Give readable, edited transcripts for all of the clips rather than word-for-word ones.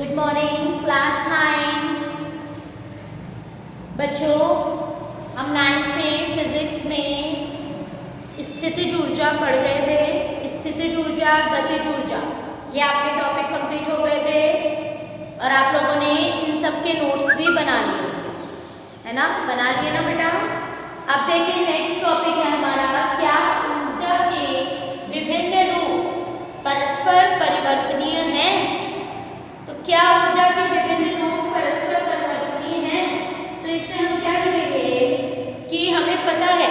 Good morning class 9th। बच्चों, हम 9th में फिजिक्स में स्थितिज ऊर्जा पढ़ रहे थे। स्थितिज ऊर्जा, गतिज ऊर्जा, ये आपके टॉपिक कंप्लीट हो गए थे और आप लोगों ने इन सब के नोट्स भी बना लिए, है ना? बना लिए ना बेटा? अब देखिए नेक्स्ट टॉपिक है हमारा, क्या ऊर्जा के विभिन्न रूप परस्पर परिवर्तनीय हैं? तो क्या ऊर्जा के विभिन्न रूप परस्पर परिवर्तनीय हैं? तो इसमें हम क्या लिखेंगे कि हमें पता है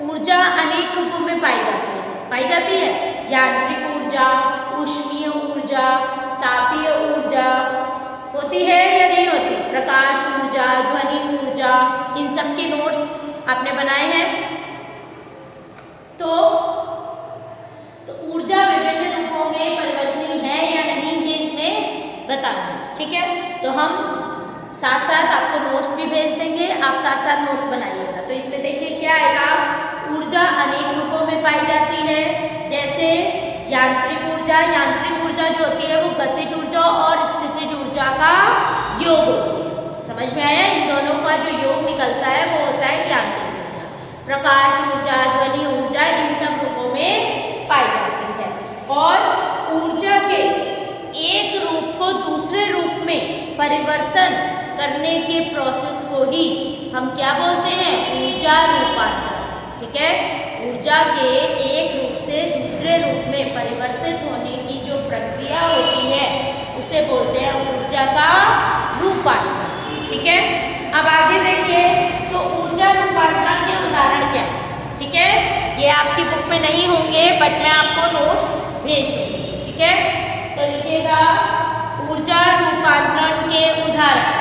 ऊर्जा अनेक रूपों में पाई जाती है। यांत्रिक ऊर्जा, ऊष्मीय ऊर्जा, तापीय ऊर्जा होती है या नहीं होती? प्रकाश ऊर्जा, ध्वनि ऊर्जा, इन सब के नोट्स आपने बनाए हैं। तो ऊर्जा विभिन्न रूपों में परिवर्तनीय है या नहीं, ये इसमें बताना है, ठीक है? तो हम साथ साथ आपको नोट्स भी भेज देंगे, आप साथ साथ नोट्स बनाइएगा। तो इसमें देखिए क्या आएगा, ऊर्जा अनेक रूपों में पाई जाती है। जैसे यांत्रिक ऊर्जा जो होती है वो गतिज ऊर्जा और स्थितिज ऊर्जा का योग होती है। समझ में आया? इन दोनों का जो योग निकलता है वो होता है यांत्रिक ऊर्जा। प्रकाश ऊर्जा, ध्वनि ऊर्जा, इन सब रूपों में पाई जाती है। और ऊर्जा के एक रूप को दूसरे रूप में परिवर्तन करने के प्रोसेस को ही हम क्या बोलते हैं? ऊर्जा रूपांतरण, ठीक है? ऊर्जा के एक रूप से दूसरे रूप में परिवर्तित होने की जो प्रक्रिया होती है उसे बोलते हैं ऊर्जा का रूपांतरण, ठीक है? अब आगे देखिए, तो ऊर्जा रूपांतरण के उदाहरण क्या है, ठीक है? ये आपकी बुक में नहीं होंगे बट मैं आपको नोट्स भेज दूँगी, ठीक है? तो लिखिएगा ऊर्जा रूपांतरण के उदाहरण।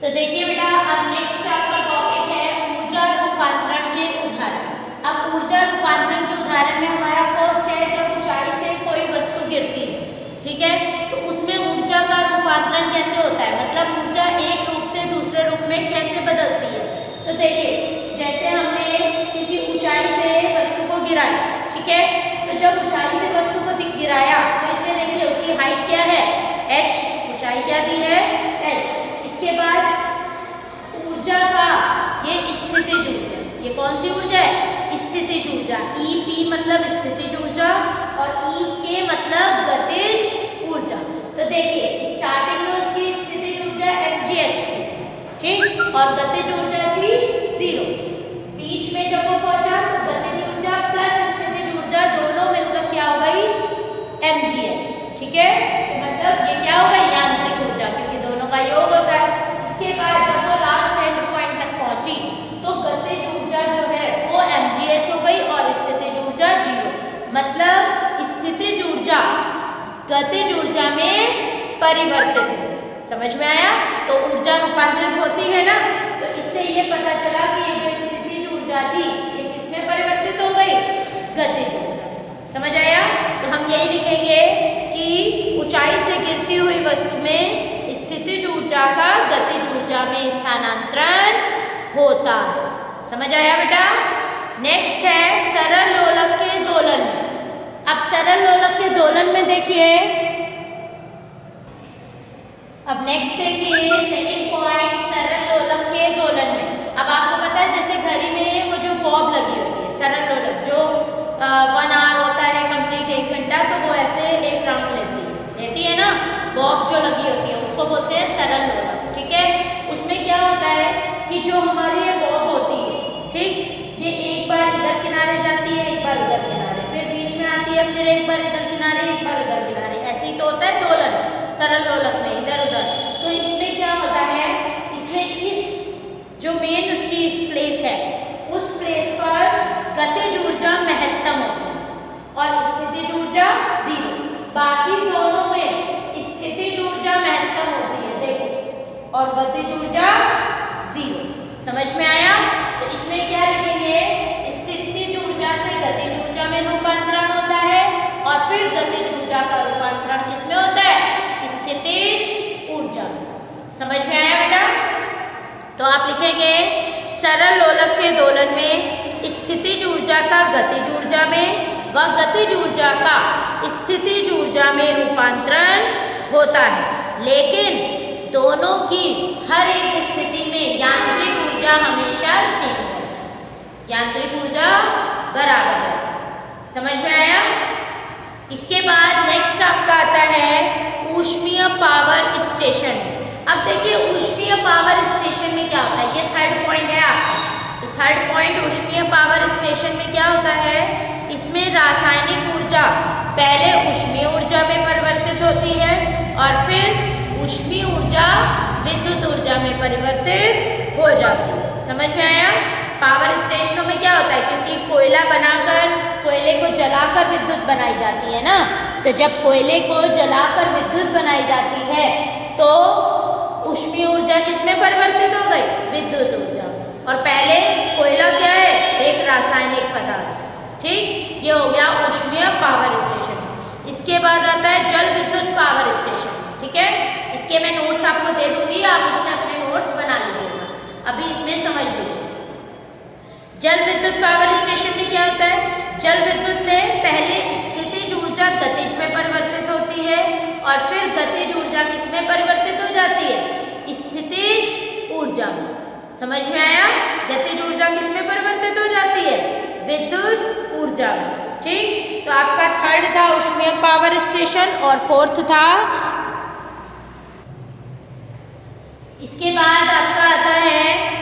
तो देखिए बेटा, अब नेक्स्ट आपका टॉपिक है ऊर्जा रूपांतरण के उदाहरण। अब ऊर्जा रूपांतरण के उदाहरण में हमारा फर्स्ट है, जब ऊंचाई से कोई वस्तु गिरती है, ठीक है? तो उसमें ऊर्जा का रूपांतरण कैसे होता है, मतलब ऊर्जा एक रूप से दूसरे रूप में कैसे बदलती है। तो देखिए, जैसे हमने किसी ऊंचाई से वस्तु को गिराया, ठीक है? तो जब ऊंचाई से वस्तु को गिराया तो इसमें देखिए उसकी हाइट क्या है, h, ऊंचाई क्या दी है, h। इसके बाद ऊर्जा का ये स्थितिज ऊर्जा, ये कौन सी ऊर्जा है? स्थितिज ऊर्जा। EP मतलब स्थितिज ऊर्जा और EK मतलब गतिज ऊर्जा। तो देखिए स्टार्टिंग में उसकी स्थितिज ऊर्जा mgh थी, ठीक? और गतिज ऊर्जा थी 0। बीच में जब वो पहुंचा तो गतिज ऊर्जा प्लस स्थितिज ऊर्जा दोनों मिलकर क्या हो गई, mgh, ठीक है? तो मतलब ये क्या हो गई, यांत्रिक ऊर्जा, क्योंकि दोनों का योग होता है। इसके बाद जब वो लास्ट एंड पॉइंट तक पहुंची तो गतिज ऊर्जा जो है वो mgh हो गई और स्थितिज ऊर्जा 0। मतलब स्थितिज ऊर्जा गतिज ऊर्जा में परिवर्तित हो। समझ में आया? तो ऊर्जा रूपांतरित होती है ना, तो इससे ये पता चला कि ये जो स्थितिज ऊर्जा थी ये किसमें परिवर्तित हो गई, गतिज ऊर्जा। समझ आया? तो हम यही लिखेंगे कि ऊंचाई से गिरती हुई वस्तु में स्थितिज ऊर्जा का गतिज ऊर्जा में स्थानांतरण होता है। समझ आया बेटा? नेक्स्ट है सरल लोलक के दोलन में। अब सरल लोलक के दोलन में देखिए, अब नेक्स्ट देखिए सेकंड पॉइंट, सरल लोलक के दोलन में। अब आपको पता है जैसे घड़ी में वो जो बॉब लगी होती है, सरल लोलक जो 1 आवर होता है कंप्लीट, 1 घंटा, तो वो ऐसे एक राउंड लेती है ना, बॉब जो लगी होती है उसको बोलते हैं सरल लोलक, ठीक है? उसमें क्या होता है कि जो हमारी ये बॉब होती है, ठीक, ये एक बार इधर किनारे जाती है, एक बार उधर किनारे, फिर बीच में आती है, फिर एक बार इधर किनारे, एक बार उधर किनारे, ऐसे ही तो होता है दोलन सरल लोलक में, इधर उधर। तो इसमें क्या होता है, इसमें इस जो मेन उसकी प्लेस है उस प्लेस पर गतिज ऊर्जा महत्तम होती है और स्थितिज ऊर्जा 0। बाकी दोनों में स्थितिज ऊर्जा महत्तम होती है, देखो, और गतिज ऊर्जा 0। समझ में आया? तो इसमें क्या लिखेंगे, स्थितिज ऊर्जा से गतिज ऊर्जा में रूपांतरण होता है और फिर गतिज ऊर्जा का रूपांतरण किसमें होता है, स्थितिज ऊर्जा। समझ में आया बेटा? तो आप लिखेंगे सरल लोलक के दोलन में स्थितिज ऊर्जा का गतिज ऊर्जा में व गतिज ऊर्जा का स्थितिज ऊर्जा में रूपांतरण होता है। लेकिन दोनों की हर एक स्थिति में यांत्रिक ऊर्जा हमेशा सेम रहती है, यांत्रिक ऊर्जा बराबर रहती है। समझ में आया? इसके बाद नेक्स्ट आपका आता है ऊष्मीय पावर स्टेशन। अब देखिए ऊष्मीय पावर स्टेशन में क्या होता है, ये थर्ड पॉइंट है आपका। तो थर्ड पॉइंट ऊष्मीय पावर स्टेशन में क्या होता है, इसमें रासायनिक ऊर्जा पहले ऊष्मीय ऊर्जा में परिवर्तित होती है और फिर ऊष्मीय ऊर्जा विद्युत ऊर्जा में परिवर्तित हो जाती है। समझ में आया? पावर स्टेशनों में क्या होता है, क्योंकि कोयला बनाकर कोयले को जलाकर विद्युत बनाई जाती है ना, तो जब कोयले को जलाकर विद्युत बनाई जाती है तो ऊष्मीय ऊर्जा किसमें परिवर्तित हो गई, विद्युत ऊर्जा। और पहले कोयला क्या है, एक रासायनिक पदार्थ। ठीक, ये हो गया ऊष्मीय पावर स्टेशन। इसके बाद आता है जल विद्युत पावर स्टेशन। ठीक है, इसके मैं नोट्स आपको दे दूंगी, आप उससे अपने नोट्स बना लीजिएगा। अभी इसमें समझ लीजिए जल विद्युत पावर स्टेशन में क्या होता है। जल विद्युत में पहले स्थितिज ऊर्जा गतिज में परिवर्तित होती है और फिर गतिज ऊर्जा किसमें परिवर्तित हो जाती है, स्थितिज ऊर्जा में। समझ में आया? गतिज ऊर्जा किसमें परिवर्तित हो जाती है, विद्युत ऊर्जा में। ठीक, तो आपका थर्ड था ऊष्मीय पावर स्टेशन और फोर्थ था, इसके बाद आपका आता है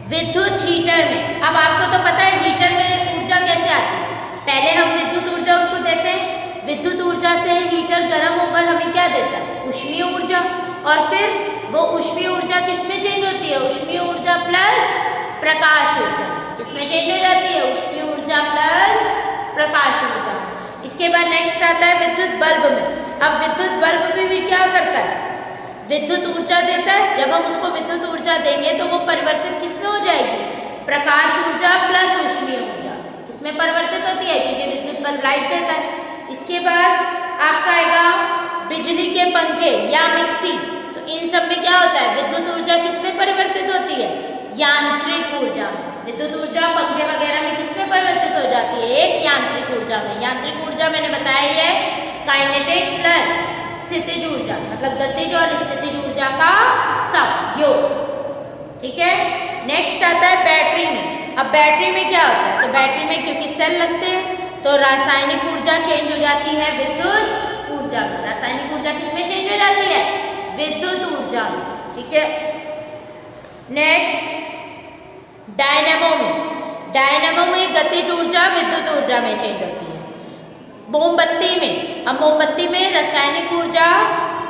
विद्युत हीटर में। अब आपको तो पता है हीटर में ऊर्जा कैसे आती है, पहले हम विद्युत ऊर्जा उसको देते हैं, विद्युत ऊर्जा से हीटर गर्म होकर हमें क्या देता है, ऊष्मीय ऊर्जा, और फिर वो ऊष्मीय ऊर्जा किसमें चेंज होती है, ऊष्मीय ऊर्जा प्लस प्रकाश ऊर्जा। किसमें चेंज हो जाती है, ऊष्मीय ऊर्जा प्लस प्रकाश ऊर्जा। इसके बाद नेक्स्ट आता है विद्युत बल्ब में। अब विद्युत बल्ब में भी क्या करता है, विद्युत ऊर्जा देता है। जब हम उसको विद्युत ऊर्जा देंगे तो वो परिवर्तित किसमें हो जाएगी, प्रकाश ऊर्जा प्लस ऊष्मीय ऊर्जा। किसमें परिवर्तित होती है, क्योंकि विद्युत बल्ब लाइट देता है। इसके बाद आपका आएगा बिजली के पंखे या मिक्सी। तो इन सब में क्या होता है, विद्युत ऊर्जा किसमें परिवर्तित होती है, यांत्रिक ऊर्जा में। विद्युत ऊर्जा पंखे वगैरह में किसमें परिवर्तित हो जाती है, एक यांत्रिक ऊर्जा में। यांत्रिक ऊर्जा मैंने बताया ही है काइनेटिक प्लस स्थितिज ऊर्जा, मतलब गतिज और स्थितिज ऊर्जा का योग। ठीक है, नेक्स्ट आता है बैटरी में। अब बैटरी में क्या होता है, तो बैटरी में क्योंकि सेल लगते हैं तो रासायनिक ऊर्जा चेंज हो जाती है विद्युत ऊर्जा में। रासायनिक ऊर्जा किसमें चेंज हो जाती है, विद्युत ऊर्जा में। ठीक है, नेक्स्ट डायनेमो में। डायनेमो में गतिज ऊर्जा विद्युत ऊर्जा में चेंज होती है। मोमबत्ती में, अब मोमबत्ती में रासायनिक ऊर्जा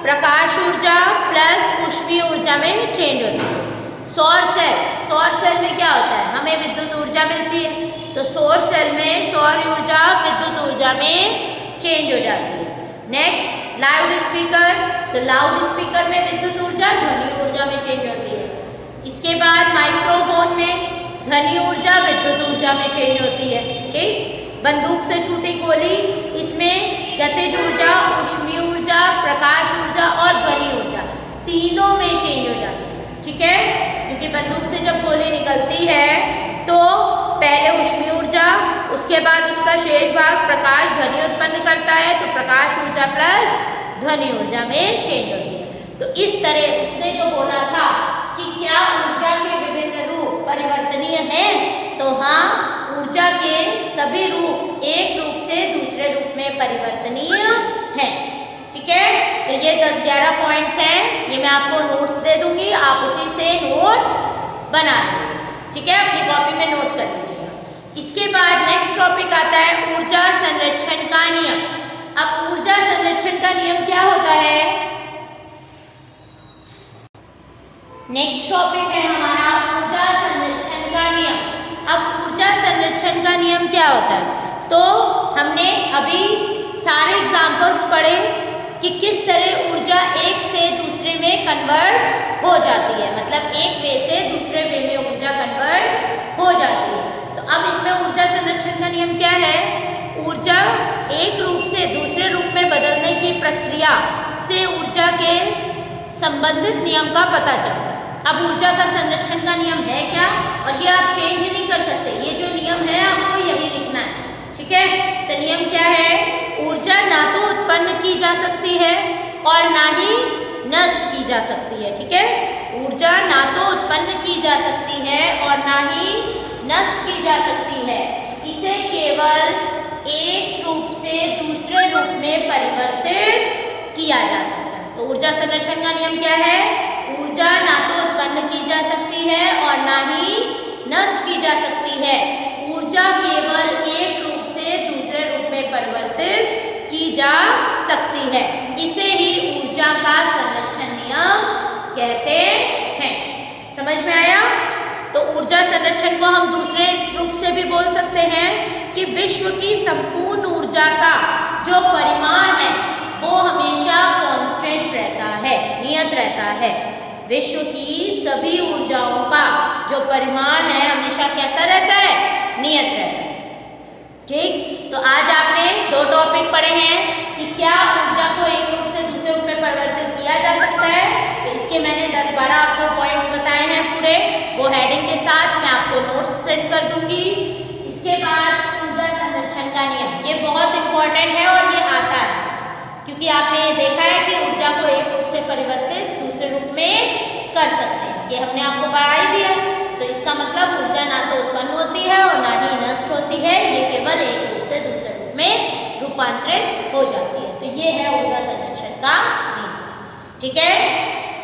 प्रकाश ऊर्जा प्लस ऊष्मीय ऊर्जा में चेंज होती है। सौर सेल, सौर सेल में क्या होता है, हमें विद्युत ऊर्जा मिलती है, तो सौर सेल में सौर ऊर्जा विद्युत ऊर्जा में चेंज हो जाती है। नेक्स्ट लाउड स्पीकर, तो लाउड स्पीकर में विद्युत ऊर्जा ध्वनि ऊर्जा में चेंज होती है। इसके बाद माइक्रोफोन में ध्वनि ऊर्जा विद्युत ऊर्जा में चेंज होती है। ठीक, बंदूक से छूटी गोली, इसमें गतिज ऊर्जा, ऊष्मीय ऊर्जा, प्रकाश ऊर्जा और ध्वनि ऊर्जा तीनों में चेंज हो जाती है। ठीक है, क्योंकि बंदूक से जब गोली निकलती है तो पहले ऊष्मीय ऊर्जा, उसके बाद उसका शेष भाग प्रकाश ध्वनि उत्पन्न करता है, तो प्रकाश ऊर्जा प्लस ध्वनि ऊर्जा में चेंज होती है। तो इस तरह उसने जो बोला था कि क्या ऊर्जा के विभिन्न रूप परिवर्तनीय हैं, तो हाँ, ऊर्जा के सभी रूप एक रूप से दूसरे रूप में परिवर्तनीय हैं। ठीक है, तो ये 10-11 पॉइंट्स हैं, ये मैं आपको नोट्स दे दूंगी, आप उसी से नोट्स बना लीजिए। ठीक है, अपनी कॉपी में नोट कर लीजिएगा। इसके बाद नेक्स्ट टॉपिक आता है ऊर्जा संरक्षण का नियम। अब ऊर्जा संरक्षण का नियम क्या होता है, नेक्स्ट टॉपिक है हमारा ऊर्जा संरक्षण का नियम। अब ऊर्जा संरक्षण का नियम क्या होता है, तो हमने अभी सारे एग्जाम्पल्स पढ़े कि किस तरह ऊर्जा एक से दूसरे में कन्वर्ट हो जाती है, मतलब एक वे से दूसरे वे में ऊर्जा कन्वर्ट हो जाती है। तो अब इसमें ऊर्जा संरक्षण का नियम क्या है, ऊर्जा एक रूप से दूसरे रूप में बदलने की प्रक्रिया से ऊर्जा के संबंधित नियम का पता चलता है। अब ऊर्जा का संरक्षण का नियम है क्या, और ये आप चेंज नहीं कर सकते, ये जो नियम है आपको यही लिखना है। ठीक है, तो नियम क्या है, ऊर्जा ना तो जा सकती है और ना ही नष्ट की जा सकती है। ठीक है, ऊर्जा ना तो उत्पन्न की जा सकती है और ना ही नष्ट की जा सकती है। इसे केवल एक रूप से दूसरे रूप में परिवर्तित किया जा सकता है। तो ऊर्जा संरक्षण का नियम क्या है? ऊर्जा ना तो उत्पन्न की जा सकती है और ना ही नष्ट की जा सकती है। ऊर्जा केवल एक रूप से दूसरे रूप में परिवर्तित की जा सकती है। इसे ही ऊर्जा का संरक्षण नियम कहते हैं। समझ में आया? तो ऊर्जा संरक्षण को हम दूसरे रूप से भी बोल सकते हैं कि विश्व की संपूर्ण ऊर्जा का जो परिमाण है वो हमेशा कांस्टेंट रहता है, नियत रहता है। विश्व की सभी ऊर्जाओं का जो परिमाण है हमेशा कैसा रहता है? नियत रहता है। ठीक, तो आज आपने दो टॉपिक पढ़े हैं कि क्या ऊर्जा को एक रूप से दूसरे रूप में परिवर्तित किया जा सकता है। तो इसके मैंने 10-12 आपको पॉइंट्स बताए हैं पूरे, वो हेडिंग के साथ मैं आपको नोट्स सेंड कर दूंगी। इसके बाद ऊर्जा संरक्षण का नियम, ये बहुत इंपॉर्टेंट है और ये आता है क्योंकि आपने देखा है कि ऊर्जा को एक रूप से परिवर्तित दूसरे रूप में कर सकते हैं, ये हमने आपको पढ़ा ही दिया। तो इसका मतलब ऊर्जा ना तो उत्पन्न होती है और ना ही नष्ट होती है, ये केवल एक रूप से दूसरे रूप में रूपांतरित हो जाती है। तो ये है ऊर्जा संरक्षण का नियम। ठीक है,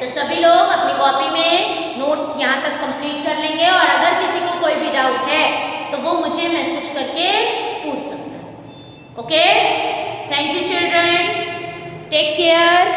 तो सभी लोग अपनी कॉपी में नोट्स यहाँ तक कंप्लीट कर लेंगे और अगर किसी को कोई भी डाउट है तो वो मुझे मैसेज करके पूछ सकता है। Okay, thank you childrens, take care.